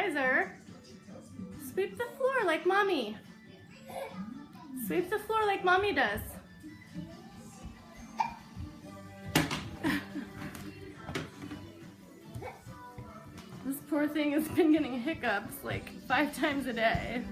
Kaiser, sweep the floor like mommy. Sweep the floor like mommy does. This poor thing has been getting hiccups like 5 times a day.